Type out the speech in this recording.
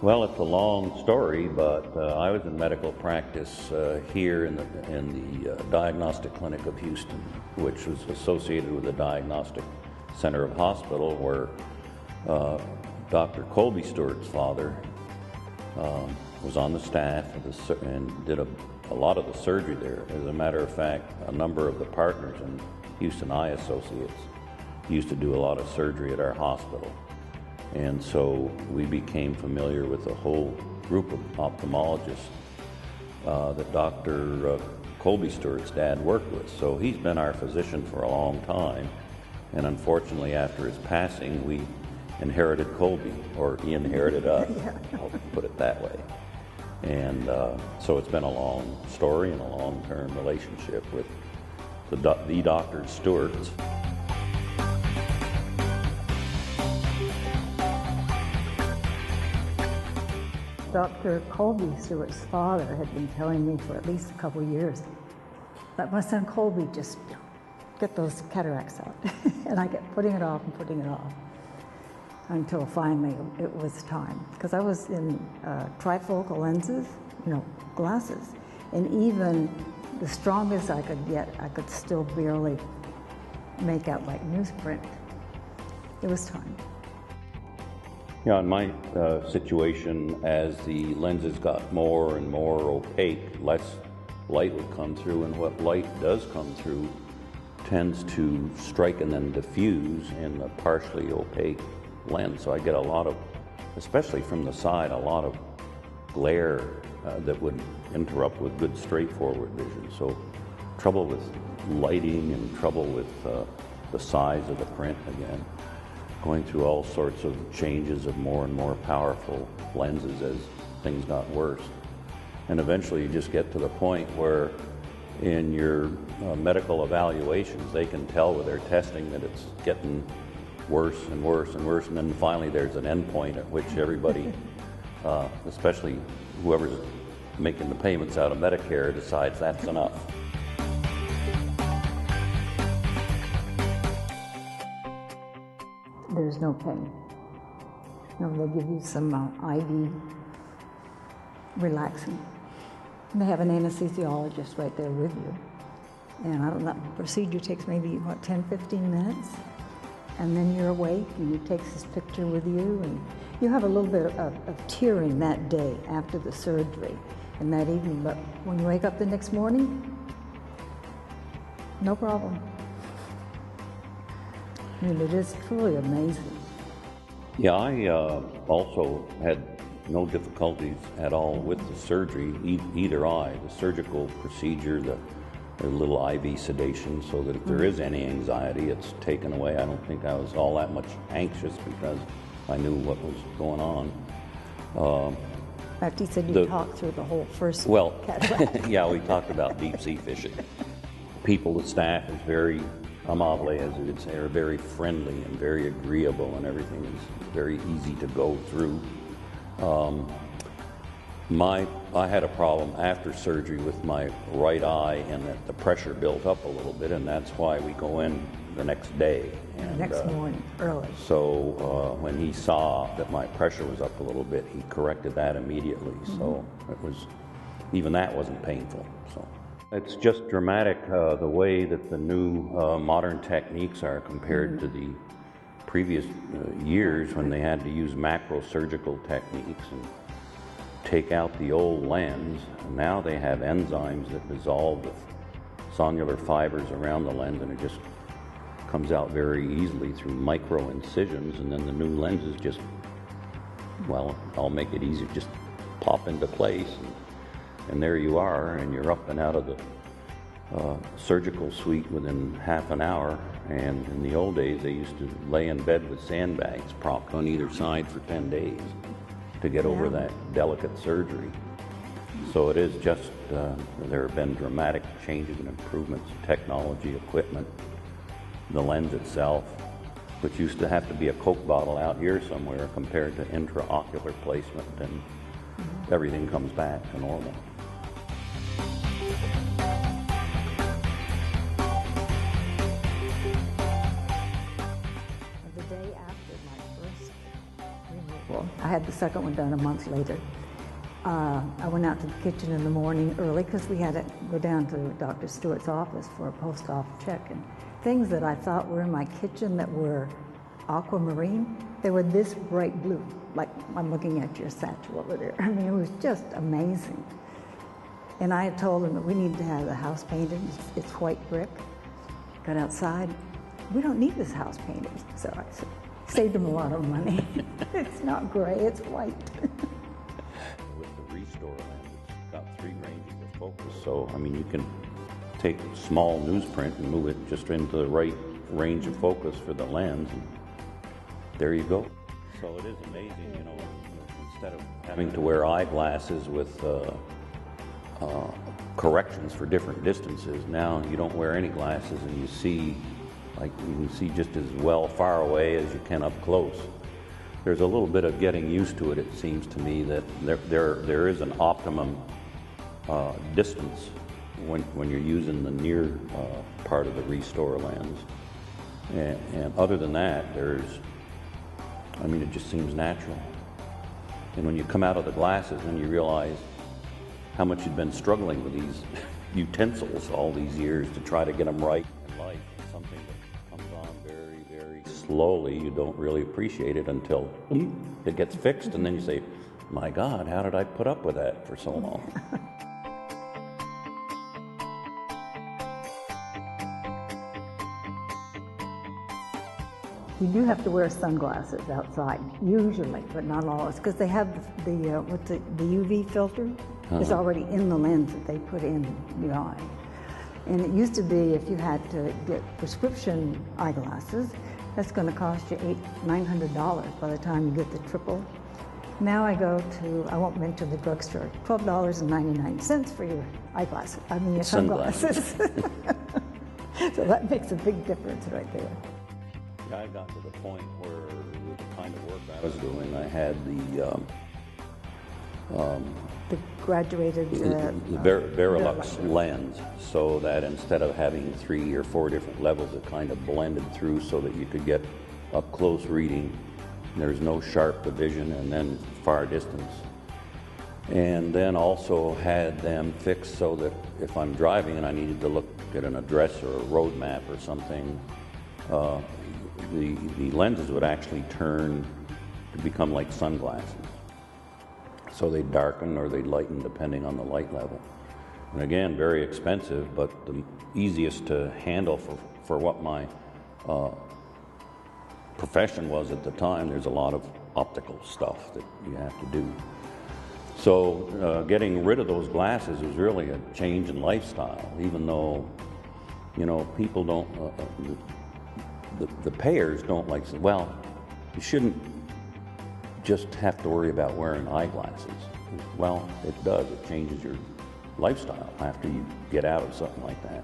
Well, it's a long story, but I was in medical practice here in the Diagnostic Clinic of Houston, which was associated with the Diagnostic Center of Hospital, where Dr. Colby Stewart's father was on the staff and did a lot of the surgery there. As a matter of fact, a number of the partners in Houston Eye Associates used to do a lot of surgery at our hospital. And so we became familiar with a whole group of ophthalmologists that Dr. Colby Stewart's dad worked with. So he's been our physician for a long time. And unfortunately, after his passing, we inherited Colby, or he inherited us, I'll put it that way. And so it's been a long story and a long-term relationship with the Dr. Stewarts. Dr. Colby Stewart's father had been telling me for at least a couple of years that my son Colby just get those cataracts out. And I kept putting it off and putting it off until finally it was time. Because I was in trifocal lenses, glasses, and even the strongest I could get, I could still barely make out like newsprint. It was time. Yeah, in my situation, as the lenses got more and more opaque, less light would come through, and what light does come through tends to strike and then diffuse in the partially opaque lens. So I get a lot of, especially from the side, a lot of glare that would interrupt with good straightforward vision. So trouble with lighting and trouble with the size of the print again. Going through all sorts of changes of more and more powerful lenses as things got worse. And eventually you just get to the point where in your medical evaluations, they can tell with their testing that it's getting worse and worse and worse. And then finally there's an end point at which everybody, especially whoever's making the payments out of Medicare, decides that's enough. There's no pain. They'll give you some IV relaxant. They have an anesthesiologist right there with you. And I don't know, the procedure takes maybe, 10, 15 minutes. And then you're awake and he takes his picture with you. And you have a little bit of tearing that day after the surgery and that evening. But when you wake up the next morning, no problem. I mean, it is truly amazing. Yeah, I also had no difficulties at all with the surgery, either eye. The surgical procedure, the little IV sedation, so that if there is any anxiety, it's taken away. I don't think I was all that much anxious because I knew what was going on. In fact, he said you talked through the whole first cataract. Yeah, we talked about deep sea fishing. People, the staff is very amable, as you would say, are very friendly and very agreeable, and everything is very easy to go through. I had a problem after surgery with my right eye, and that the pressure built up a little bit, and that's why we go in the next day. And, next morning, early. So when he saw that my pressure was up a little bit, he corrected that immediately. So it was, even that wasn't painful. So it's just dramatic the way that the new modern techniques are compared to the previous years when they had to use macro-surgical techniques and take out the old lens. Now they have enzymes that dissolve the cellular fibers around the lens, and it just comes out very easily through micro incisions, and then the new lenses just, well, I'll make it easy, just pop into place, and there you are, and you're up and out of the surgical suite within half an hour. And in the old days, they used to lay in bed with sandbags propped on either side for 10 days to get over that delicate surgery. So it is just, there have been dramatic changes and improvements in technology, equipment, the lens itself, which used to have to be a Coke bottle out here somewhere, compared to intraocular placement, and everything comes back to normal. well, I had the second one done a month later. I went out to the kitchen in the morning early because we had to go down to Dr. Stewart's office for a post-op check, and things that I thought were in my kitchen that were aquamarine, they were this bright blue, like I'm looking at your satchel over there. I mean, it was just amazing. And I had told him that we need to have the house painted. It's white brick. Got outside, we don't need this house painted. So I saved him a lot of money. It's not gray, it's white. With the Restore lens, it's got 3 ranges of focus. So, I mean, you can take small newsprint and move it just into the right range of focus for the lens, and there you go. So it is amazing, you know, instead of having to wear eyeglasses with corrections for different distances, now you don't wear any glasses and you see, like you can see just as well far away as you can up close. There's a little bit of getting used to it. It seems to me that there is an optimum distance when you're using the near part of the Restore lens, and other than that, I mean, it just seems natural. And when you come out of the glasses, then you realize how much you've been struggling with these utensils all these years to try to get them right in life. It's something that comes on very, very slowly. You don't really appreciate it until it gets fixed, and then you say, my God, how did I put up with that for so long? You do have to wear sunglasses outside, usually, but not always, because they have the UV filter is already in the lens that they put in the eye. And it used to be if you had to get prescription eyeglasses, that's going to cost you $800-900 by the time you get the triple. Now I go to, I won't mention the drugstore, $12.99 for your eyeglasses, I mean your sunglasses. So that makes a big difference right there. I got to the point where, with the kind of work I was doing, I had the graduated Verilux lens, so that instead of having 3 or 4 different levels, it kind of blended through so that you could get up close reading. There's no sharp division, and then far distance. And then also had them fixed so that if I'm driving and I needed to look at an address or a road map or something, the lenses would actually turn to become like sunglasses. So they'd darken or they'd lighten depending on the light level. And again, very expensive, but the easiest to handle for what my profession was at the time. There's a lot of optical stuff that you have to do. So getting rid of those glasses was really a change in lifestyle, even though, you know, people don't, the payers don't like, well, you shouldn't just have to worry about wearing eyeglasses. Well, it does. It changes your lifestyle after you get out of something like that.